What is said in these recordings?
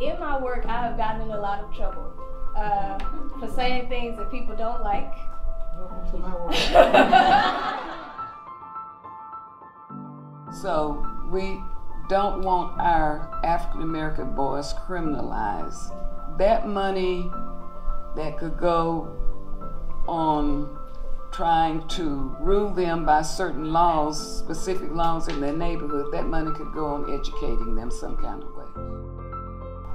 In my work, I have gotten in a lot of trouble for saying things that people don't like. Welcome to my world. So we don't want our African American boys criminalized. That money that could go on trying to rule them by certain laws, specific laws in their neighborhood, that money could go on educating them some kind of way.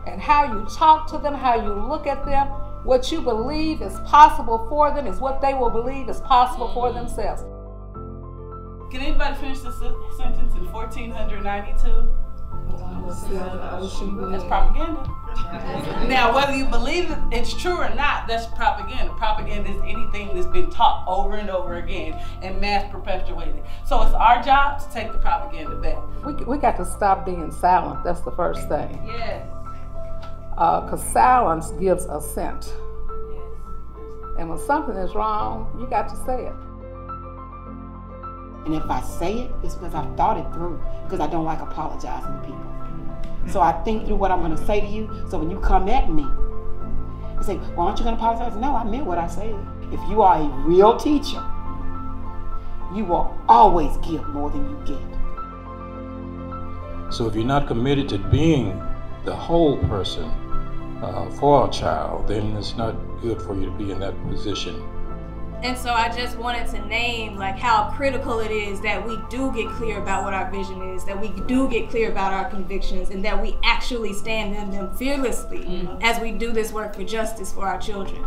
And how you talk to them, how you look at them, what you believe is possible for them is what they will believe is possible for themselves. Can anybody finish the sentence in 1492? That's propaganda. Now, whether you believe it's true or not, that's propaganda. Propaganda is anything that's been taught over and over again and mass perpetuated. So it's our job to take the propaganda back. We got to stop being silent. That's the first thing. Yes. Because silence gives assent. And when something is wrong, you got to say it. And if I say it, it's because I've thought it through, because I don't like apologizing to people. So I think through what I'm going to say to you, so when you come at me, you say, well, aren't you going to apologize? No, I meant what I said. If you are a real teacher, you will always give more than you get. So if you're not committed to being the whole person for a child, then it's not good for you to be in that position. And so I just wanted to name like how critical it is that we do get clear about what our vision is, that we do get clear about our convictions, and that we actually stand in them fearlessly as we do this work for justice for our children.